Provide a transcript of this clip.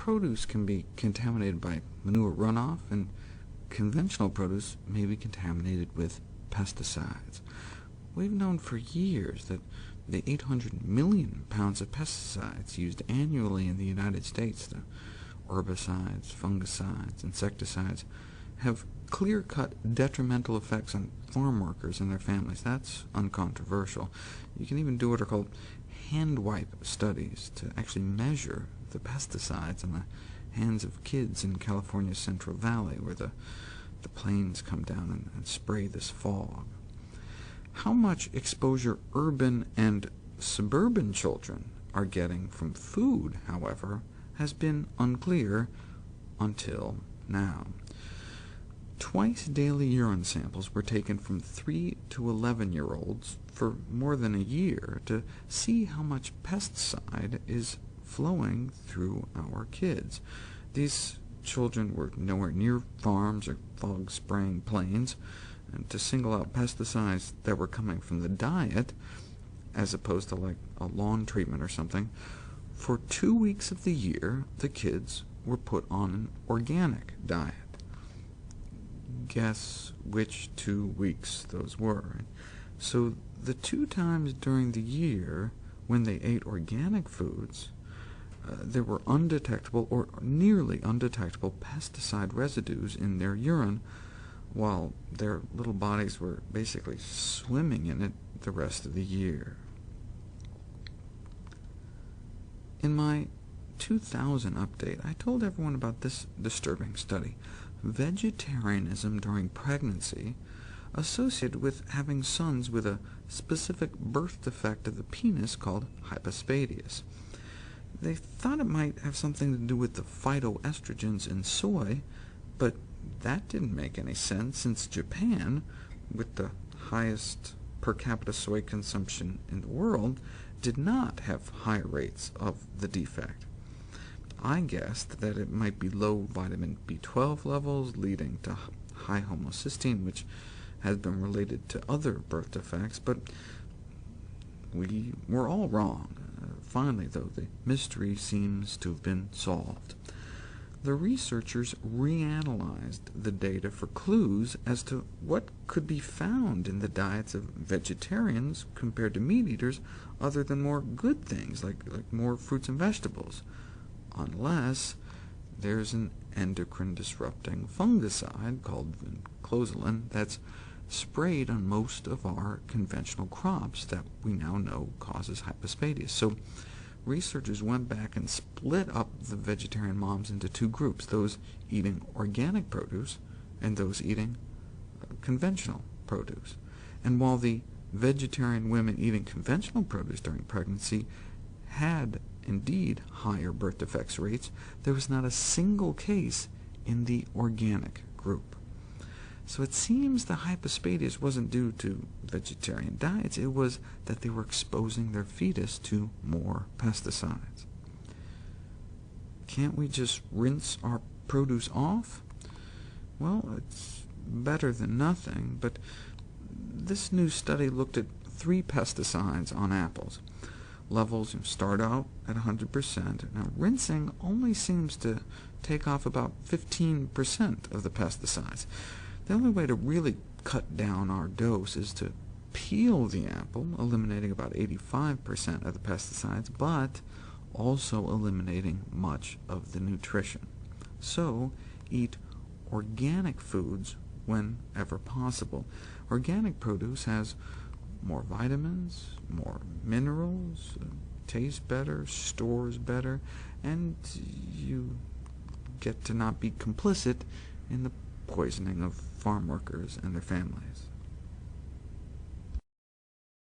produce can be contaminated by manure runoff, and conventional produce may be contaminated with pesticides. We've known for years that the 800 million pounds of pesticides used annually in the United States, the herbicides, fungicides, insecticides, have clear-cut detrimental effects on farm workers and their families. That's uncontroversial. You can even do what are called hand wipe studies to actually measure the pesticides in the hands of kids in California's Central Valley, where the planes come down and spray this fog. How much exposure urban and suburban children are getting from food, however, has been unclear until now. Twice-daily urine samples were taken from 3 to 11-year-olds for more than a year to see how much pesticide is flowing through our kids. These children were nowhere near farms or fog-spraying planes, and to single out pesticides that were coming from the diet, as opposed to like a lawn treatment or something, for 2 weeks of the year, the kids were put on an organic diet. Guess which 2 weeks those were. So the 2 times during the year when they ate organic foods, there were undetectable or nearly undetectable pesticide residues in their urine, while their little bodies were basically swimming in it the rest of the year. In my 2000 update, I told everyone about this disturbing study: vegetarianism during pregnancy associated with having sons with a specific birth defect of the penis called hypospadias. They thought it might have something to do with the phytoestrogens in soy, but that didn't make any sense, since Japan, with the highest per capita soy consumption in the world, did not have high rates of the defect. I guessed that it might be low vitamin B12 levels, leading to high homocysteine, which has been related to other birth defects, but we were all wrong. Finally, though, the mystery seems to have been solved. The researchers reanalyzed the data for clues as to what could be found in the diets of vegetarians compared to meat eaters, other than more good things, like more fruits and vegetables, unless there's an endocrine-disrupting fungicide called vinclozolin that's sprayed on most of our conventional crops that we now know causes hypospadias. So researchers went back and split up the vegetarian moms into 2 groups, those eating organic produce and those eating conventional produce. And while the vegetarian women eating conventional produce during pregnancy had indeed higher birth defects rates, there was not a single case in the organic group. So it seems the hypospadias wasn't due to vegetarian diets, it was that they were exposing their fetus to more pesticides. Can't we just rinse our produce off? Well, it's better than nothing, but this new study looked at 3 pesticides on apples. Levels start out at 100%. Now, rinsing only seems to take off about 15% of the pesticides. The only way to really cut down our dose is to peel the apple, eliminating about 85% of the pesticides, but also eliminating much of the nutrition. So eat organic foods whenever possible. Organic produce has more vitamins, more minerals, tastes better, stores better, and you get to not be complicit in the poisoning of farm workers and their families.